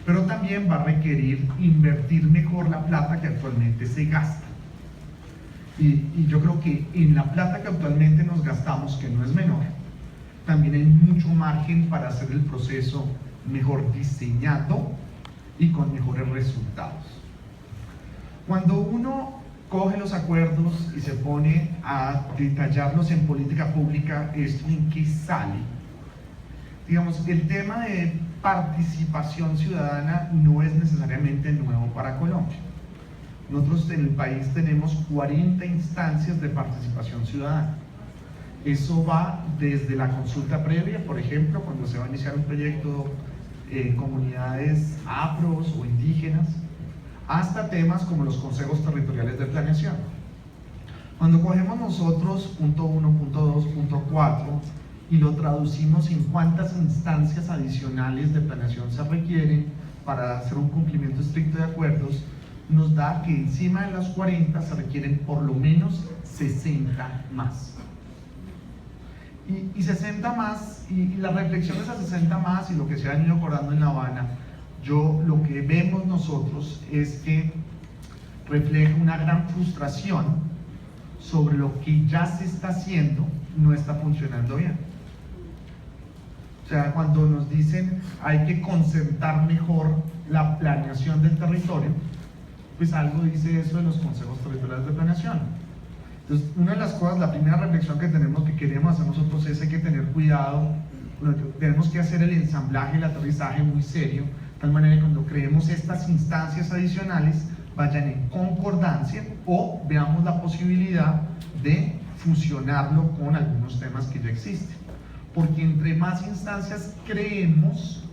pero también va a requerir invertir mejor la plata que actualmente se gasta. Y yo creo que en la plata que actualmente nos gastamos, que no es menor, también hay mucho margen para hacer el proceso mejor diseñado y con mejores resultados. Cuando uno coge los acuerdos y se pone a detallarlos en política pública, ¿esto en qué sale? Digamos, el tema de participación ciudadana no es necesariamente nuevo para Colombia. Nosotros en el país tenemos 40 instancias de participación ciudadana. Eso va desde la consulta previa, por ejemplo, cuando se va a iniciar un proyecto en comunidades afros o indígenas, hasta temas como los consejos territoriales de planeación. Cuando cogemos nosotros punto 1, punto 2, punto 4 y lo traducimos en cuántas instancias adicionales de planeación se requieren para hacer un cumplimiento estricto de acuerdos, nos da que encima de las 40 se requieren por lo menos 60 más. Y 60 más, y la reflexión de esas 60 más y lo que se ha ido acordando en La Habana, lo que vemos nosotros es que refleja una gran frustración sobre lo que ya se está haciendo, no está funcionando bien. O sea, cuando nos dicen hay que concentrar mejor la planeación del territorio, pues algo dice eso de los consejos territoriales de planeación. Entonces, una de las cosas, la primera reflexión que queremos hacer nosotros es hay que tener cuidado, tenemos que hacer el ensamblaje, el aterrizaje muy serio, de tal manera que cuando creemos estas instancias adicionales vayan en concordancia o veamos la posibilidad de fusionarlo con algunos temas que ya existen. Porque entre más instancias creemos,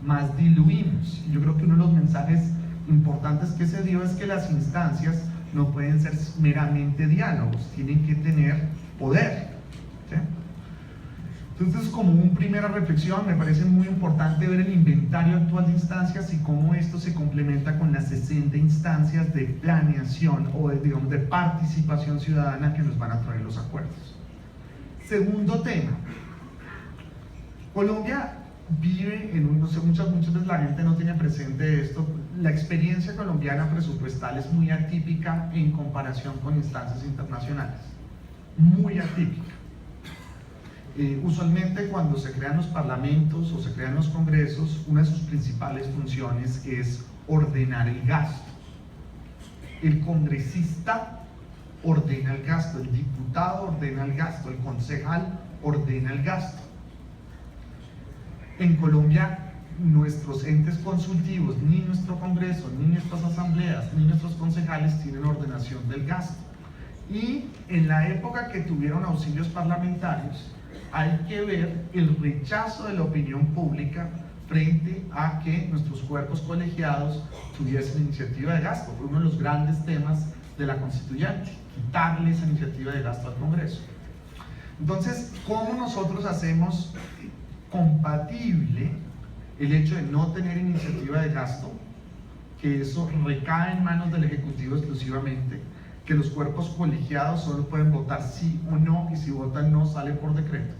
más diluimos. Yo creo que uno de los mensajes importantes que se dio es que las instancias no pueden ser meramente diálogos, tienen que tener poder, ¿sí? Entonces, como una primera reflexión, me parece muy importante ver el inventario actual de instancias y cómo esto se complementa con las 60 instancias de planeación o digamos, de participación ciudadana que nos van a traer los acuerdos. Segundo tema, Colombia vive en muchas veces la gente no tiene presente esto. La experiencia colombiana presupuestal es muy atípica en comparación con instancias internacionales, muy atípica. Usualmente cuando se crean los parlamentos o se crean los congresos, una de sus principales funciones es ordenar el gasto. El congresista ordena el gasto, el diputado ordena el gasto, el concejal ordena el gasto. En Colombia, nuestros entes consultivos, ni nuestro Congreso, ni nuestras asambleas, ni nuestros concejales tienen ordenación del gasto. Y en la época que tuvieron auxilios parlamentarios, hay que ver el rechazo de la opinión pública frente a que nuestros cuerpos colegiados tuviesen iniciativa de gasto. Fue uno de los grandes temas de la constituyente, quitarle esa iniciativa de gasto al Congreso. Entonces, ¿cómo nosotros hacemos compatible el hecho de no tener iniciativa de gasto, que eso recae en manos del Ejecutivo exclusivamente, que los cuerpos colegiados solo pueden votar sí o no, y si votan no sale por decreto,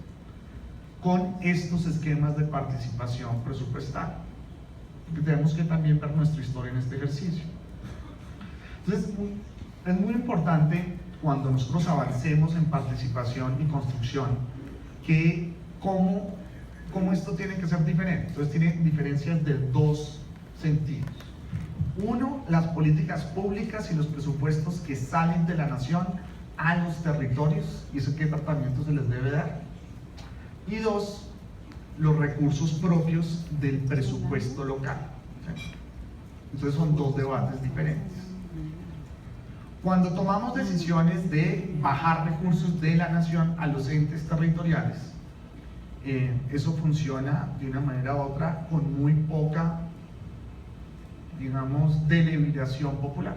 con estos esquemas de participación presupuestal? Porque tenemos que también ver nuestra historia en este ejercicio. Entonces, es muy importante cuando nosotros avancemos en participación y construcción, que cómo esto tiene que ser diferente. Entonces tiene diferencias de dos sentidos. Uno, las políticas públicas y los presupuestos que salen de la nación a los territorios, y eso qué tratamiento se les debe dar. Y dos, los recursos propios del presupuesto local, ¿sí? Entonces son dos debates diferentes. Cuando tomamos decisiones de bajar recursos de la nación a los entes territoriales, eso funciona de una manera u otra con muy poca, digamos, deliberación popular.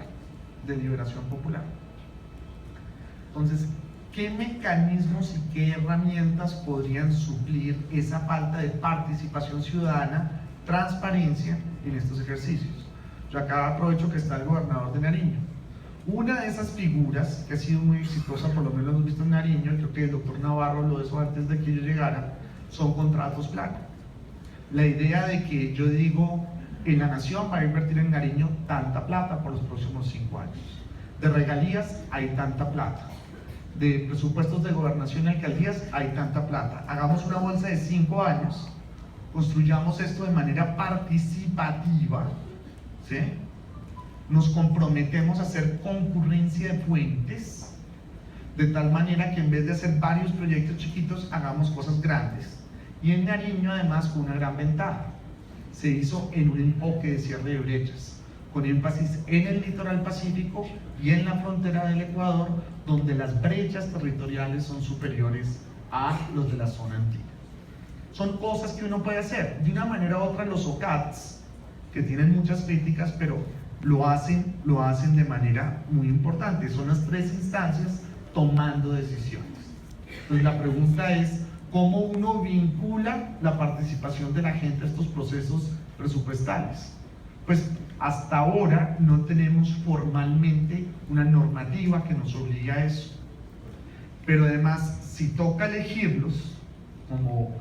Entonces, ¿qué mecanismos y qué herramientas podrían suplir esa falta de participación ciudadana, transparencia en estos ejercicios? Yo acá aprovecho que está el gobernador de Nariño. Una de esas figuras que ha sido muy exitosa, por lo menos lo hemos visto en Nariño, creo que el doctor Navarro lo hizo antes de que yo llegara, son contratos plano. La idea de que yo digo, en la nación va a invertir en Nariño tanta plata por los próximos 5 años. De regalías hay tanta plata. De presupuestos de gobernación y alcaldías hay tanta plata. Hagamos una bolsa de 5 años, construyamos esto de manera participativa, ¿sí? Nos comprometemos a hacer concurrencia de fuentes, de tal manera que en vez de hacer varios proyectos chiquitos, hagamos cosas grandes. Y en Nariño, además, con una gran ventaja, se hizo en un enfoque de cierre de brechas, con énfasis en el litoral pacífico y en la frontera del Ecuador, donde las brechas territoriales son superiores a los de la zona andina. Son cosas que uno puede hacer. De una manera u otra, los OCATs, que tienen muchas críticas, pero lo hacen de manera muy importante. Son las 3 instancias tomando decisiones. Entonces la pregunta es, ¿cómo uno vincula la participación de la gente a estos procesos presupuestales? Pues hasta ahora no tenemos formalmente una normativa que nos obligue a eso. Pero además, si toca elegirlos, como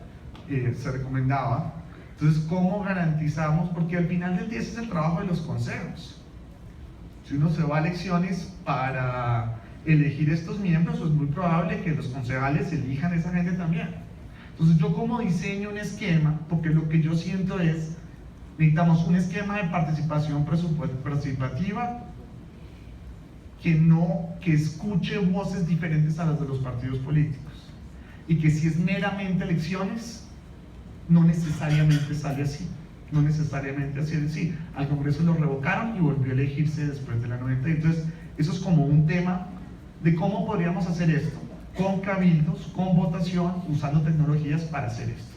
se recomendaba, entonces ¿cómo garantizamos? Porque al final del día ese es el trabajo de los consejos. Si uno se va a elecciones para elegir estos miembros, es muy probable que los concejales elijan a esa gente también. Entonces yo como diseño un esquema, porque lo que yo siento es, necesitamos un esquema de participación participativa que escuche voces diferentes a las de los partidos políticos, y que si es meramente elecciones, no necesariamente sale así, no necesariamente así. Al Congreso lo revocaron y volvió a elegirse después de la 90. Entonces eso es como un tema de cómo podríamos hacer esto, con cabildos, con votación, usando tecnologías para hacer esto.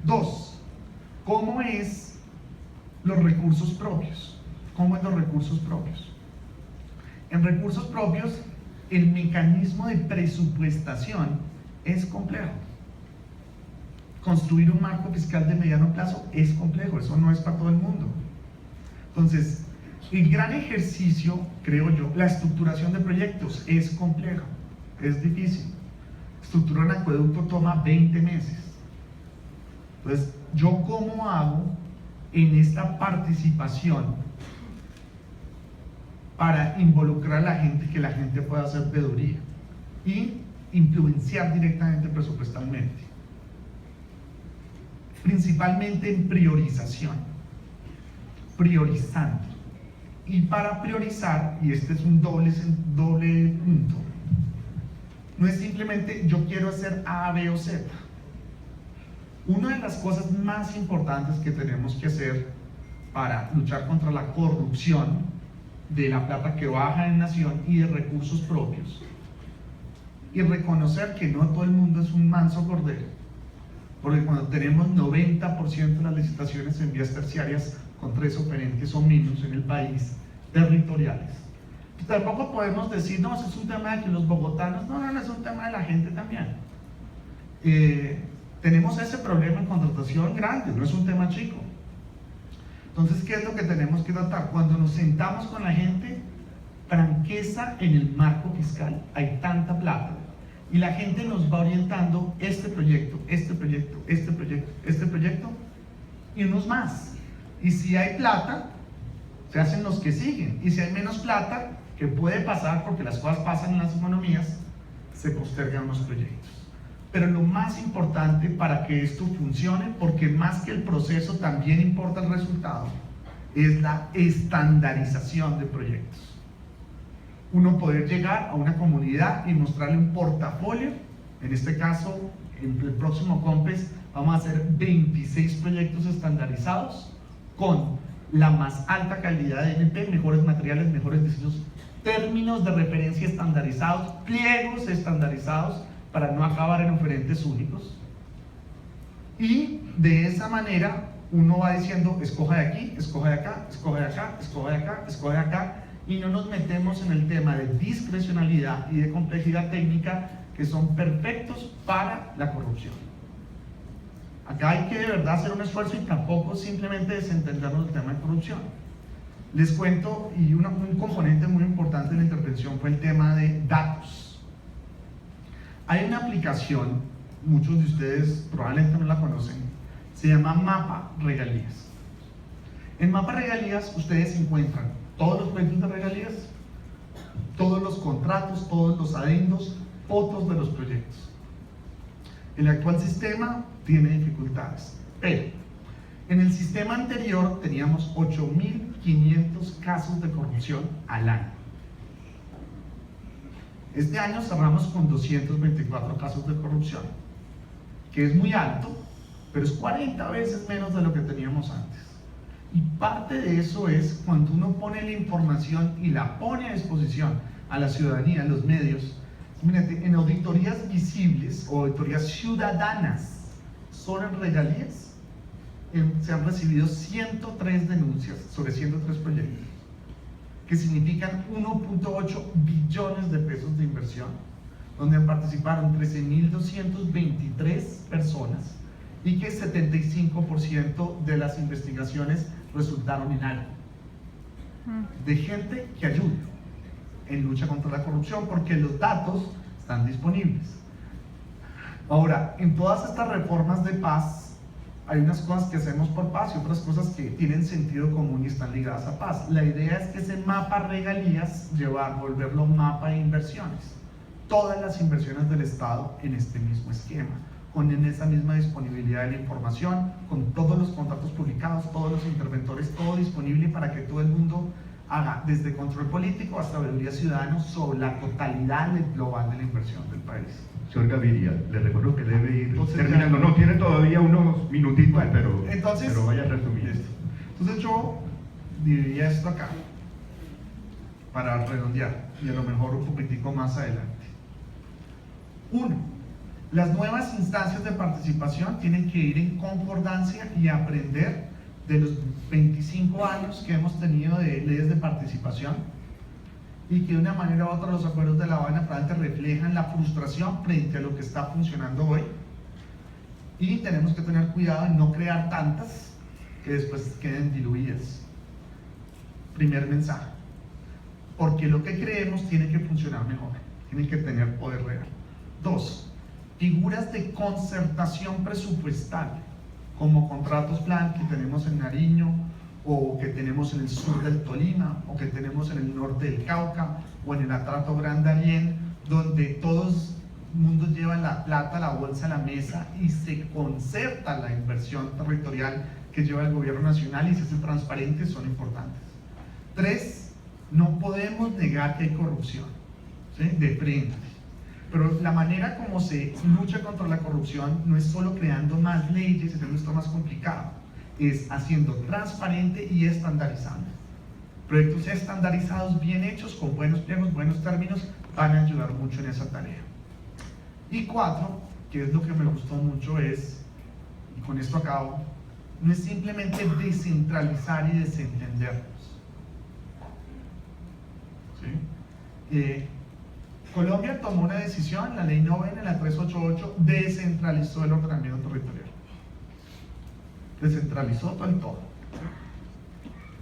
2. ¿Cómo es los recursos propios? ¿Cómo es los recursos propios? En recursos propios, el mecanismo de presupuestación es complejo. Construir un marco fiscal de mediano plazo es complejo, eso no es para todo el mundo. Entonces, el gran ejercicio, creo yo, la estructuración de proyectos es complejo, es difícil. Estructurar un acueducto toma 20 meses. Entonces, ¿yo cómo hago en esta participación para involucrar a la gente, que la gente pueda hacer veeduría y influenciar directamente presupuestalmente? Principalmente en priorización, priorizando. Y para priorizar, y este es un doble punto, no es simplemente yo quiero hacer A, B o Z. Una de las cosas más importantes que tenemos que hacer para luchar contra la corrupción de la plata que baja en nación y de recursos propios, y reconocer que no todo el mundo es un manso cordero, porque cuando tenemos 90% de las licitaciones en vías terciarias con 3 oferentes o menos en el país, territoriales, pues tampoco podemos decir, no, eso es un tema de que los bogotanos, no, es un tema de la gente también. Tenemos ese problema en contratación grande, no es un tema chico. Entonces, ¿qué es lo que tenemos que tratar? Cuando nos sentamos con la gente, franqueza en el marco fiscal, hay tanta plata, y la gente nos va orientando este proyecto, y unos más. Y si hay plata, se hacen los que siguen, y si hay menos plata, que puede pasar porque las cosas pasan en las economías, se postergan unos proyectos. Pero lo más importante para que esto funcione, porque más que el proceso también importa el resultado, es la estandarización de proyectos. Uno poder llegar a una comunidad y mostrarle un portafolio. En este caso, en el próximo COMPES vamos a hacer 26 proyectos estandarizados con la más alta calidad de NP, mejores materiales, mejores diseños, términos de referencia estandarizados, pliegos estandarizados, para no acabar en oferentes únicos. Y de esa manera uno va diciendo, escoja de aquí, escoja de acá, escoja de acá, escoja de acá, escoja de acá, y no nos metemos en el tema de discrecionalidad y de complejidad técnica, que son perfectos para la corrupción. Acá hay que de verdad hacer un esfuerzo, y tampoco simplemente desentendernos del tema de corrupción. Les cuento, y un componente muy importante de la intervención fue el tema de datos. Hay una aplicación, muchos de ustedes probablemente no la conocen, se llama Mapa Regalías. En Mapa Regalías ustedes encuentran todos los proyectos de regalías, todos los contratos, todos los adendos, fotos de los proyectos. El actual sistema tiene dificultades, pero en el sistema anterior teníamos 8.500 casos de corrupción al año. Este año cerramos con 224 casos de corrupción, que es muy alto, pero es 40 veces menos de lo que teníamos antes. Y parte de eso es cuando uno pone la información y la pone a disposición a la ciudadanía, a los medios. Mírate, en auditorías visibles o auditorías ciudadanas sobre regalías, se han recibido 103 denuncias sobre 103 proyectos, que significan 1.8 billones de pesos de inversión, donde participaron 13.223 personas y que 75% de las investigaciones resultaron en algo, de gente que ayuda en lucha contra la corrupción, porque los datos están disponibles. Ahora, en todas estas reformas de paz, hay unas cosas que hacemos por paz y otras cosas que tienen sentido común y están ligadas a paz. La idea es que ese mapa regalías, volverlo mapa de inversiones. Todas las inversiones del Estado en este mismo esquema, con esa misma disponibilidad de la información, con todos los contratos publicados, todos los interventores, todo disponible para que todo el mundo haga desde control político hasta sabiduría ciudadana sobre la totalidad global de la inversión del país. Señor Gaviria, le recuerdo que debe ir terminando. No, tiene todavía unos minutitos, bueno, pero vaya resumiendo. Entonces yo dividiría esto acá para redondear y a lo mejor un poquitico más adelante. 1. Las nuevas instancias de participación tienen que ir en concordancia y aprender de los 25 años que hemos tenido de leyes de participación, y que de una manera u otra los acuerdos de La Habana probablemente reflejan la frustración frente a lo que está funcionando hoy, y tenemos que tener cuidado en no crear tantas que después queden diluidas. Primer mensaje, porque lo que creemos tiene que funcionar mejor, tiene que tener poder real. 2. Figuras de concertación presupuestal, como contratos plan que tenemos en Nariño, o que tenemos en el sur del Tolima, o que tenemos en el norte del Cauca, o en el Atrato Gran Darién, donde todos el mundo lleva la plata, la bolsa a la mesa y se concerta la inversión territorial que lleva el gobierno nacional y se hace transparente, son importantes. 3. No podemos negar que hay corrupción, ¿sí? De frente. Pero la manera como se lucha contra la corrupción no es solo creando más leyes y haciendo esto más complicado, es haciendo transparente y estandarizando. Proyectos estandarizados, bien hechos, con buenos pliegos, buenos términos, van a ayudar mucho en esa tarea. Y 4, que es lo que me gustó mucho, es, y con esto acabo, no es simplemente descentralizar y desentendernos. ¿Sí? Colombia tomó una decisión, la ley 9, la 388, descentralizó el ordenamiento territorial. Descentralizó todo el todo.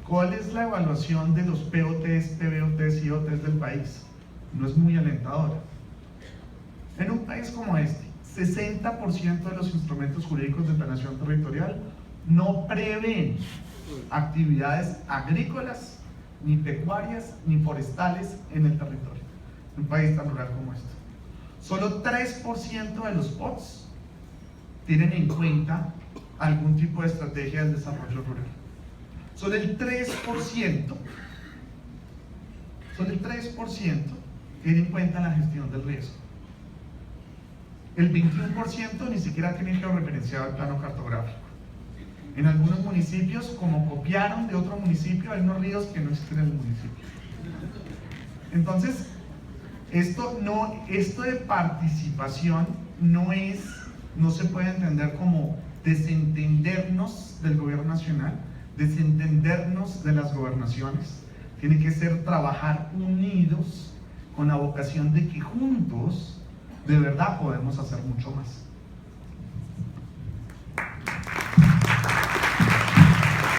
¿Cuál es la evaluación de los POTs, PBOTs y OTs del país? No es muy alentadora. En un país como este, 60% de los instrumentos jurídicos de planeación territorial no prevén actividades agrícolas, ni pecuarias, ni forestales en el territorio. Un país tan rural como este. Solo 3% de los POTs tienen en cuenta algún tipo de estrategia de desarrollo rural. Solo el 3% tiene en cuenta la gestión del riesgo. El 21% ni siquiera tiene georreferenciado el plano cartográfico. En algunos municipios, como copiaron de otro municipio, hay unos ríos que no existen en el municipio. Entonces, esto de participación no se puede entender como desentendernos del gobierno nacional, desentendernos de las gobernaciones. Tiene que ser trabajar unidos con la vocación de que juntos de verdad podemos hacer mucho más.